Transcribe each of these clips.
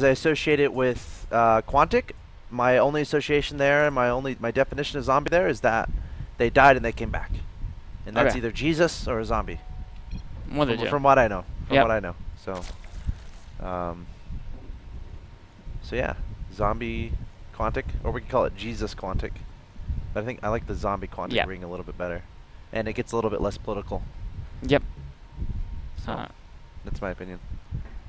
I associate it with Quantic. My only association there, my definition of zombie there is that they died and they came back, and that's either Jesus or a zombie. From what I know. What I know. So, so yeah, zombie Quantic, or we can call it Jesus Quantic. But I think I like the zombie Quantic ring a little bit better, and it gets a little bit less political. Yep. So that's my opinion.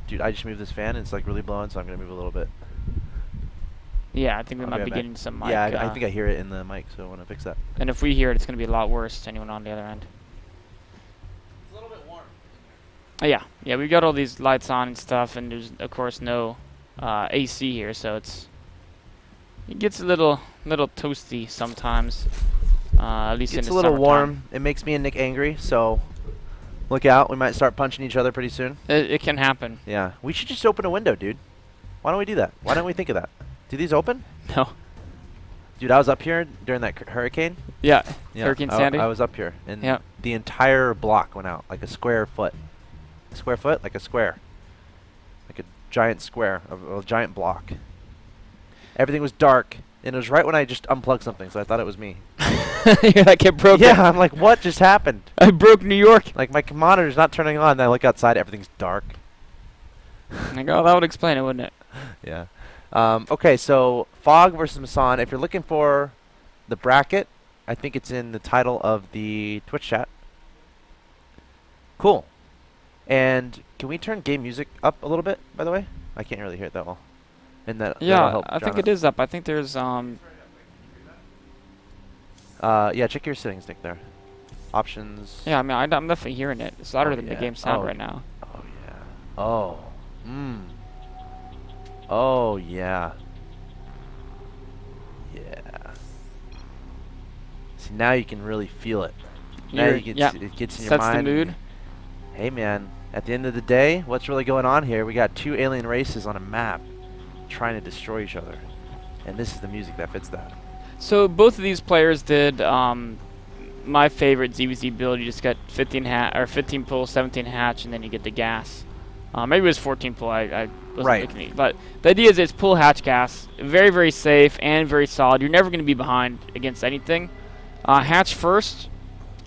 Dude, I just moved this fan and it's like really blowing, so I'm gonna move a little bit. Yeah, I think we might be getting some mic. Yeah, I think I hear it in the mic, so I want to fix that. And if we hear it, it's gonna be a lot worse to anyone on the other end. It's a little bit warm. Yeah, we got all these lights on and stuff, and there's of course no AC here, so it gets a little toasty sometimes. At least it's in the a little summertime. warm. It makes me and Nick angry, so look out. We might start punching each other pretty soon. It can happen. Yeah, we should just open a window, dude. Why don't we do that? Why don't we think of that? Do these open? No. Dude, I was up here during that hurricane. Yeah. Hurricane Sandy. I was up here, and the entire block went out, like a square foot. A square foot? Like a square. Like a giant square of a giant block. Everything was dark, and it was right when I just unplugged something, so I thought it was me. You're like, it broke. Yeah, I'm like, what just happened? I broke New York. Like, my monitor's not turning on, and I look outside, everything's dark. Like, oh, that would explain it, wouldn't it? Yeah. Okay, so Phog versus Massan. If you're looking for the bracket, I think it's in the title of the Twitch chat. Cool. And can we turn game music up a little bit, by the way? I can't really hear it that well. And that'll help I think it is up. I think there's yeah, check your settings, Nick, there. Options. Yeah, I mean, I'm definitely hearing it. It's louder than the game sound right now. Oh, yeah. Oh. Oh, yeah. Yeah. See, now you can really feel it. Now it gets in your mind. Sets the mood. Hey, man. At the end of the day, what's really going on here? We got two alien races on a map trying to destroy each other. And this is the music that fits that. So both of these players did my favorite ZVZ build. You just got 15 pull, 17 hatch, and then you get the gas. Maybe it was 14 pull. I wasn't looking at it. But the idea is it's pull hatch gas. Very, very safe and very solid. You're never going to be behind against anything. Hatch first.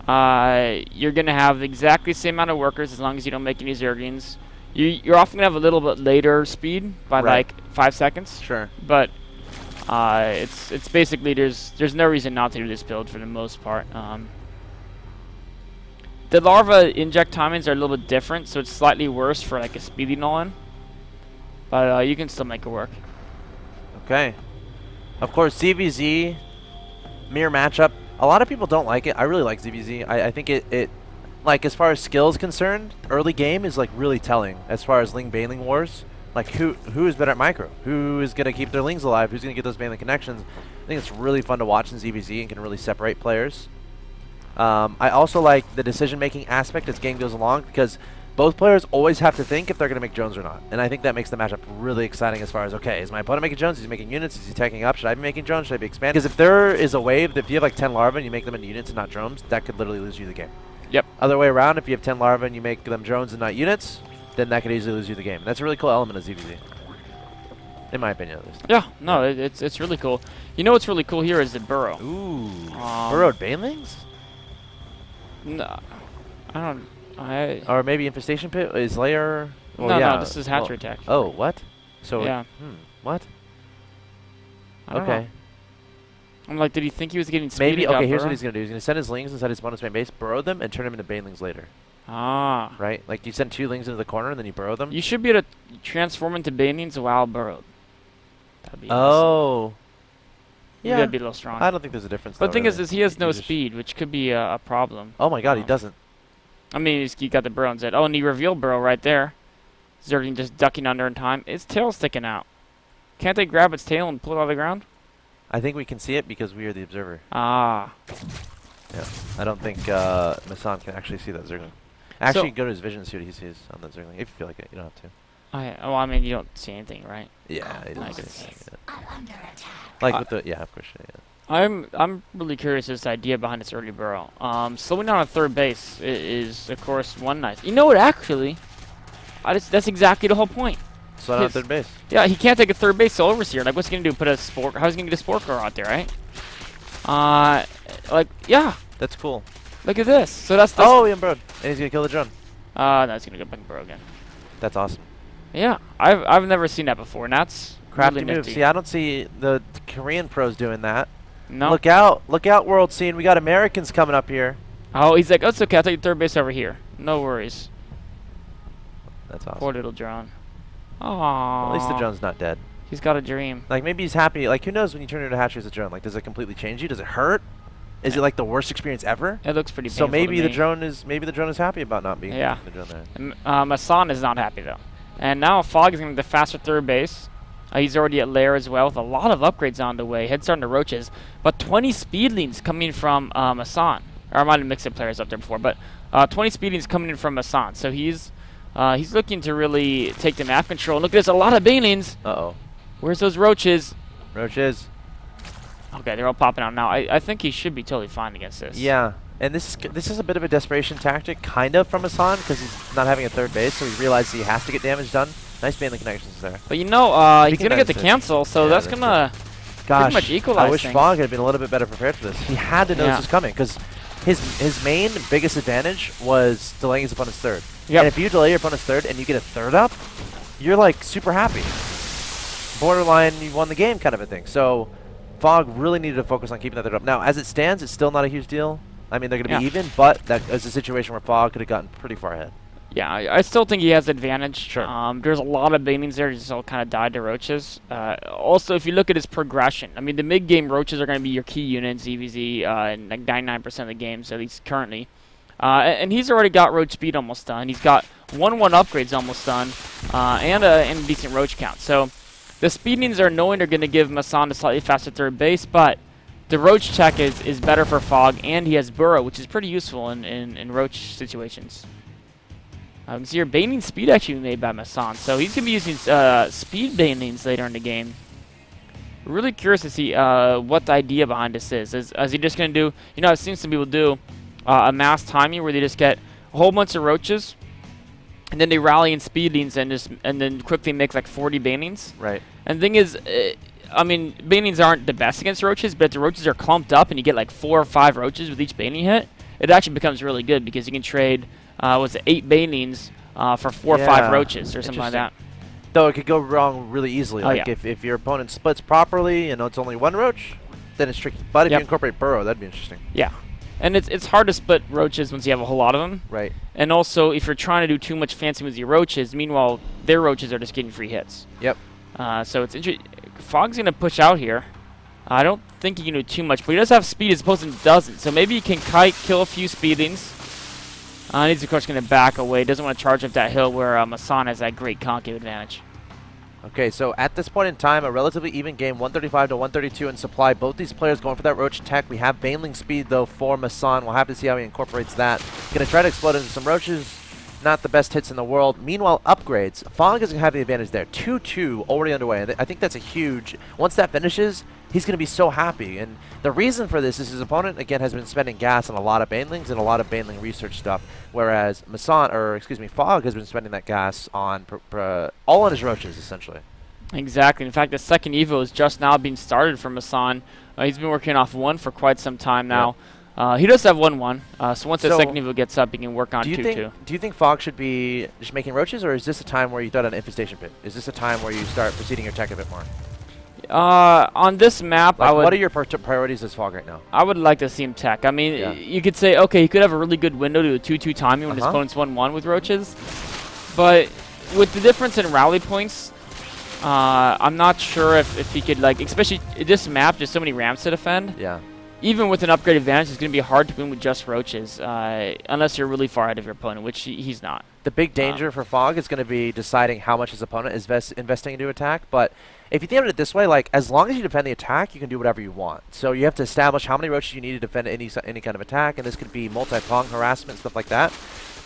You're going to have exactly the same amount of workers as long as you don't make any Zerglings. You're often going to have a little bit later speed by like 5 seconds. Sure. But it's basically there's no reason not to do this build for the most part. The larva inject timings are a little bit different, so it's slightly worse for like a speedy null-in. But you can still make it work. Okay. Of course, ZVZ mirror matchup. A lot of people don't like it. I really like ZVZ. I think it like as far as skills concerned, early game is like really telling as far as Ling Baneling wars. Like who is better at micro? Who is gonna keep their Lings alive? Who's gonna get those Baneling connections? I think it's really fun to watch in ZVZ and can really separate players. I also like the decision-making aspect as game goes along because both players always have to think if they're going to make drones or not. And I think that makes the matchup really exciting as far as, okay, is my opponent making drones? Is he making units? Is he attacking up? Should I be making drones? Should I be expanding? Because if there is a wave that if you have like 10 larvae and you make them into units and not drones, that could literally lose you the game. Yep. Other way around, if you have 10 larvae and you make them drones and not units, then that could easily lose you the game. And that's a really cool element of ZVZ. In my opinion, at least. Yeah, no, it's really cool. You know what's really cool here is the burrow. Ooh. Burrowed Banelings? No, or maybe infestation pit is layer. Well, no, this is hatchery tech. Oh, what? So yeah. What? I don't know. I'm like, did he think he was getting speed? Maybe. Okay, here's what he's gonna do. He's gonna send his Lings inside his bonus main base, burrow them, and turn them into Banelings later. Ah. Right? Like you send 2 Lings into the corner and then you burrow them. You should be able to transform into Banelings while burrowed. That'd be awesome. Yeah, that'd be a little strong. I don't think there's a difference. But the thing is he has no speed, which could be a problem. Oh my god, he doesn't. I mean, he got the burrow and said, oh, and he revealed burrow right there. Zergling just ducking under in time. Its tail's sticking out. Can't they grab its tail and pull it out of the ground? I think we can see it because we are the observer. Ah. Yeah. I don't think Massan can actually see that Zergling. Actually, go to his vision and see what he sees on that Zergling. If you feel like it, you don't have to. Well, I mean, you don't see anything, right? Yeah, he doesn't see anything. Under attack. Like with the of course, yeah. I'm really curious as to the idea behind this early burrow. Slowing down a third base is of course one nice. You know what? Actually, that's exactly the whole point. Slow down third base. Yeah, he can't take a third base to Overseer. Like, what's he gonna do? Put a sport? How's he gonna get a sport car out there, right? Like, yeah. That's cool. Look at this. So that's. Oh, he Burrowed, and he's gonna kill the drone. No, he's gonna go back and Burrow again. That's awesome. Yeah, I've never seen that before, and that's Crafty really move. nifty. See, I don't see the Korean pros doing that. No. Look out, world scene. We got Americans coming up here. Oh, he's like, oh, it's okay. I'll take third base over here. No worries. That's awesome. Poor little drone. Aww. Well, at least the drone's not dead. He's got a dream. Like, maybe he's happy. Like, who knows when you turn into a hatchery as a drone? Like, does it completely change you? Does it hurt? Is it like the worst experience ever? It looks pretty So painful maybe to the me. drone is happy about not being Yeah. the drone there. Massan is not happy though. And now Phog is going to be the faster third base. He's already at lair as well with a lot of upgrades on the way. Head starting to roaches. But 20 speedlings coming from Massan. Or I might have mixed up players up there before. But 20 speedlings coming in from Massan. So he's looking to really take the map control. Look, there's a lot of banelings. Uh-oh. Where's those roaches? Roaches. Okay, they're all popping out now. I think he should be totally fine against this. Yeah. And this is a bit of a desperation tactic, kind of, from Massan, because he's not having a third base, so he realizes he has to get damage done. Nice baneling connections there. But you know, he's going to get the cancel, so yeah, that's going to pretty much equalize I wish things. Phog had been a little bit better prepared for this. He had to know this was coming, because his main biggest advantage was delaying his opponent's third. Yep. And if you delay your opponent's third and you get a third up, you're like super happy. Borderline, you won the game kind of a thing. So Phog really needed to focus on keeping that third up. Now, as it stands, it's still not a huge deal. I mean, they're going to be even, but that is a situation where Phog could have gotten pretty far ahead. Yeah, I still think he has advantage. Sure. There's a lot of banelings there, just all kind of died to roaches. Also, if you look at his progression, I mean, the mid-game roaches are going to be your key units, EVZ, in like 99% of the games, at least currently. And he's already got roach speed almost done. He's got 1-1 upgrades almost done, and a decent roach count. So the speedings are knowing they're going to give Massan a slightly faster third base, but the roach check is better for Phog, and he has Burrow, which is pretty useful in roach situations. You can see your baneling speed actually made by Massan, so he's going to be using speed banelings later in the game. Really curious to see what the idea behind this is. Is he just going to do, you know, I've seen some people do a mass timing where they just get a whole bunch of roaches, and then they rally in speedlings and then quickly make like 40 banelings. Right. And the thing is, I mean, banelings aren't the best against roaches, but if the roaches are clumped up and you get like 4 or 5 roaches with each baneling hit, it actually becomes really good because you can trade, 8 banelings for 4 or 5 roaches or something like that. Though it could go wrong really easily. Oh, like if your opponent splits properly and it's only 1 roach, then it's tricky. But if you incorporate Burrow, that'd be interesting. Yeah. And it's hard to split roaches once you have a whole lot of them. Right. And also, if you're trying to do too much fancy with your roaches, meanwhile, their roaches are just getting free hits. Yep. So it's interesting. Phog's going to push out here. I don't think he can do too much, but he does have speed as opposed to doesn't. So maybe he can kite, kill a few speedings. And he's, of course, going to back away. Doesn't want to charge up that hill where Massan has that great concave advantage. Okay, so at this point in time, a relatively even game, 135 to 132 in supply. Both these players going for that roach tech. We have baneling speed, though, for Massan. We'll have to see how he incorporates that. Going to try to explode into some roaches. Not the best hits in the world. Meanwhile, upgrades. Phog is going to have the advantage there. 2-2 already underway. And I think that's a huge... Once that finishes, he's going to be so happy. And the reason for this is his opponent, again, has been spending gas on a lot of banelings and a lot of baneling research stuff. Whereas Phog has been spending that gas on all on his roaches, essentially. Exactly. In fact, the second Evo is just now being started for Massan. He's been working off 1 for quite some time now. Yep. He does have 1-1, so once the second Evo gets up, he can work on 2-2. Do you think Phog should be just making roaches, or is this a time where you throw out an infestation pit? Is this a time where you start proceeding your tech a bit more? On this map, like, what are your priorities as Phog right now? I would like to see him tech. I mean, you could say, okay, he could have a really good window to a 2-2 timing when his opponent's 1-1 with roaches, but with the difference in rally points, I'm not sure if he could, like, especially this map, there's so many ramps to defend. Yeah. Even with an upgrade advantage, it's going to be hard to win with just roaches, unless you're really far ahead of your opponent, which he's not. The big danger for Phog is going to be deciding how much his opponent is investing into attack. But if you think of it this way, like, as long as you defend the attack, you can do whatever you want. So you have to establish how many roaches you need to defend any kind of attack, and this could be multi-prong harassment, stuff like that.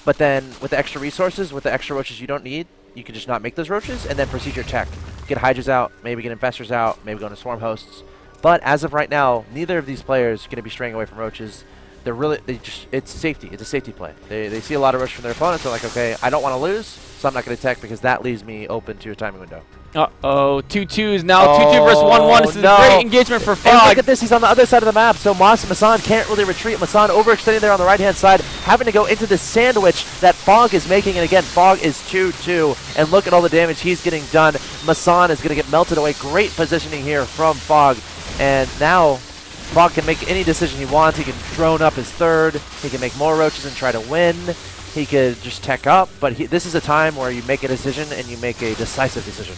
But then with the extra resources, with the extra roaches you don't need, you can just not make those roaches, and then proceed your tech. Get Hydras out, maybe get Infestors out, maybe go into Swarm Hosts. But as of right now, neither of these players are going to be straying away from roaches. they're really it's safety. It's a safety play. They see a lot of rush from their opponents. They're like, okay, I don't want to lose, so I'm not going to attack because that leaves me open to a timing window. Uh-oh, 2-2s now. 2-2 versus 1-1. This is a great engagement for Phog. And look at this. He's on the other side of the map, so Massan can't really retreat. Massan overextending there on the right-hand side, having to go into the sandwich that Phog is making. And again, Phog is 2-2. And look at all the damage he's getting done. Massan is going to get melted away. Great positioning here from Phog. And now Phog can make any decision he wants. He can drone up his third. He can make more roaches and try to win. He could just tech up. But this is a time where you make a decision and you make a decisive decision.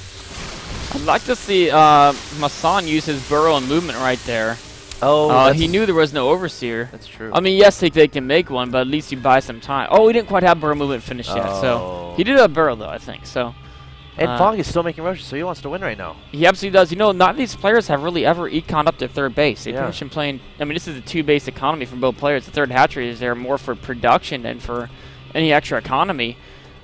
I'd like to see Massan use his burrow and movement right there. Oh, he knew there was no overseer. That's true. I mean, yes, they can make one, but at least you buy some time. Oh, he didn't quite have burrow movement finished yet, so he did have burrow though, I think. So. And Phog is still making roaches, so he wants to win right now. He absolutely does. You know, none of these players have really ever econned up their third base. They've pretty much been playing. I mean, this is a two-base economy from both players. The third hatchery is there more for production than for any extra economy.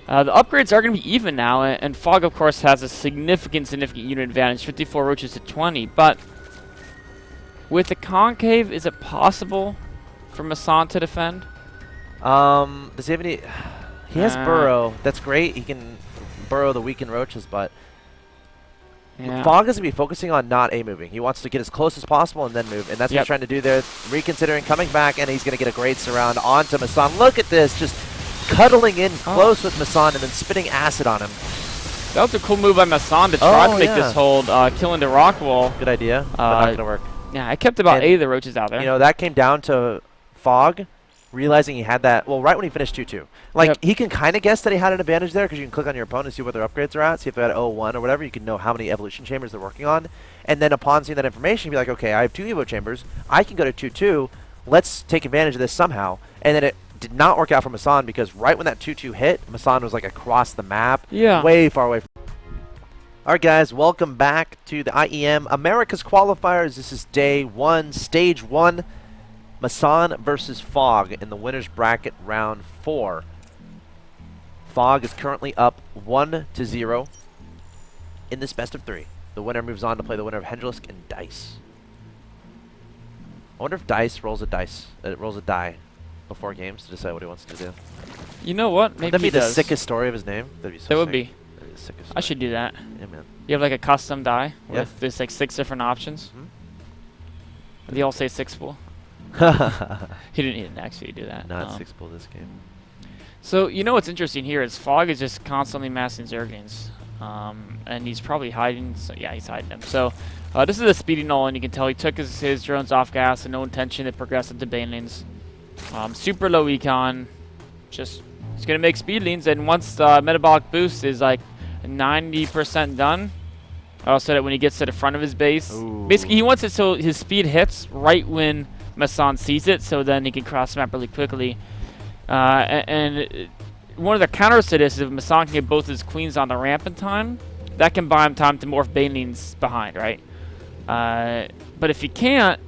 The upgrades are going to be even now, and Phog, of course, has a significant unit advantage, 54 roaches to 20. But with the concave, is it possible for Massan to defend? Does he have any? He has burrow. That's great. He can burrow the weakened roaches, but Phog is going to be focusing on not A-moving. He wants to get as close as possible and then move, and that's what he's trying to do there. Reconsidering coming back, and he's going to get a great surround onto Massan. Look at this, just cuddling in close with Massan and then spitting acid on him. That was a cool move by Massan to try to make this hold, killing the rock wall. Good idea, but not going to work. Yeah, I kept about 8 of the roaches out there. You know, that came down to Phog realizing he had that, well, right when he finished 2-2. Like, he can kind of guess that he had an advantage there because you can click on your opponent and see what their upgrades are at, see if they're at 0-1 or whatever. You can know how many evolution chambers they're working on. And then upon seeing that information, you'd be like, okay, I have 2 Evo chambers. I can go to 2-2. Let's take advantage of this somehow. And then it did not work out for Massan because right when that 2-2 hit, Massan was like across the map, way far away. All right, guys, welcome back to the IEM America's Qualifiers. This is day 1, stage 1, Massan versus Phog in the winner's bracket round 4. Phog is currently up 1-0 in this best of 3. The winner moves on to play the winner of Hendrilisk and Dice. I wonder if Dice rolls a die before games to decide what he wants to do. You know what? Maybe That'd be he the does. sickest story of his name. That'd be so That would sick. be. That'd be the sickest I should do that. Yeah, man. You have like a custom die with there's like 6 different options. They all say 6 pool. He didn't actually do that. Not 6 pool this game. So you know what's interesting here is Phog is just constantly massing Zerglings. And he's probably hiding. So yeah, he's hiding them. So this is a speedy null, and you can tell he took his drones off gas and no intention to progress into banelings. Super low econ. Just he's gonna make speedlings, and once metabolic boost is like 90% done, so that when he gets to the front of his base, basically he wants it so his speed hits right when Massan sees it, so then he can cross the map really quickly. And one of the counters to this is if Massan can get both his queens on the ramp in time, that can buy him time to morph banelings behind, right? But if he can't,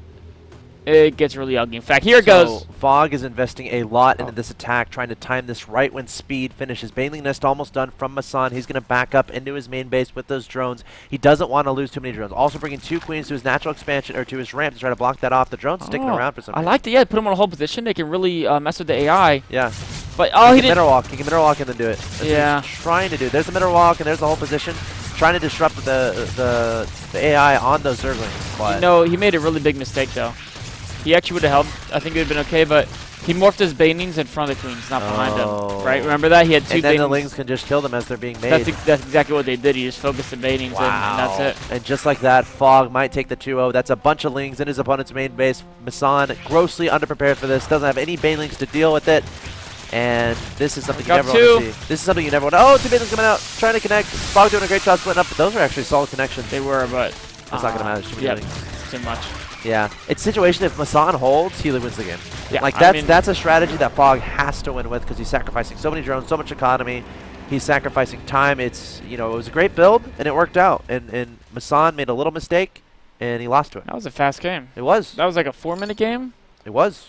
it gets really ugly. In fact, here it goes. Phog is investing a lot into this attack, trying to time this right when speed finishes. Baneling Nest almost done from Massan. He's going to back up into his main base with those drones. He doesn't want to lose too many drones. Also bringing 2 queens to his natural expansion, or to his ramp to try to block that off. The drone's sticking around for some reason. I like the, put him on a hold position. They can really mess with the AI. Yeah. But, he can mineral walk. He can mineral walk and then do it. That's what he's trying to do. There's the mineral walk and there's the whole position. Trying to disrupt the AI on those Zerglings. But no, he made a really big mistake, though. He actually would have held. I think it would have been okay, but he morphed his banelings in front of the queens, not behind them. Right? Remember that? He had 2 and then banelings. the lings can just kill them as they're being made. That's exactly what they did. He just focused the banelings in, and that's it. And just like that, Phog might take the 2-0. That's a bunch of lings in his opponent's main base. Massan grossly underprepared for this. Doesn't have any banelings to deal with it. And this is something you never want to see. This is something you never want to. Oh, 2 banelings coming out. Trying to connect. Phog doing a great job splitting up. But those are actually solid connections. They were, but it's not going to matter. Too many lings. Too much. Yeah, it's a situation if Massan holds, he wins the game. Yeah, like that's a strategy that Phog has to win with because he's sacrificing so many drones, so much economy. He's sacrificing time. It's it was a great build and it worked out. And Massan made a little mistake and he lost to it. That was a fast game. It was. That was like a 4-minute game. It was.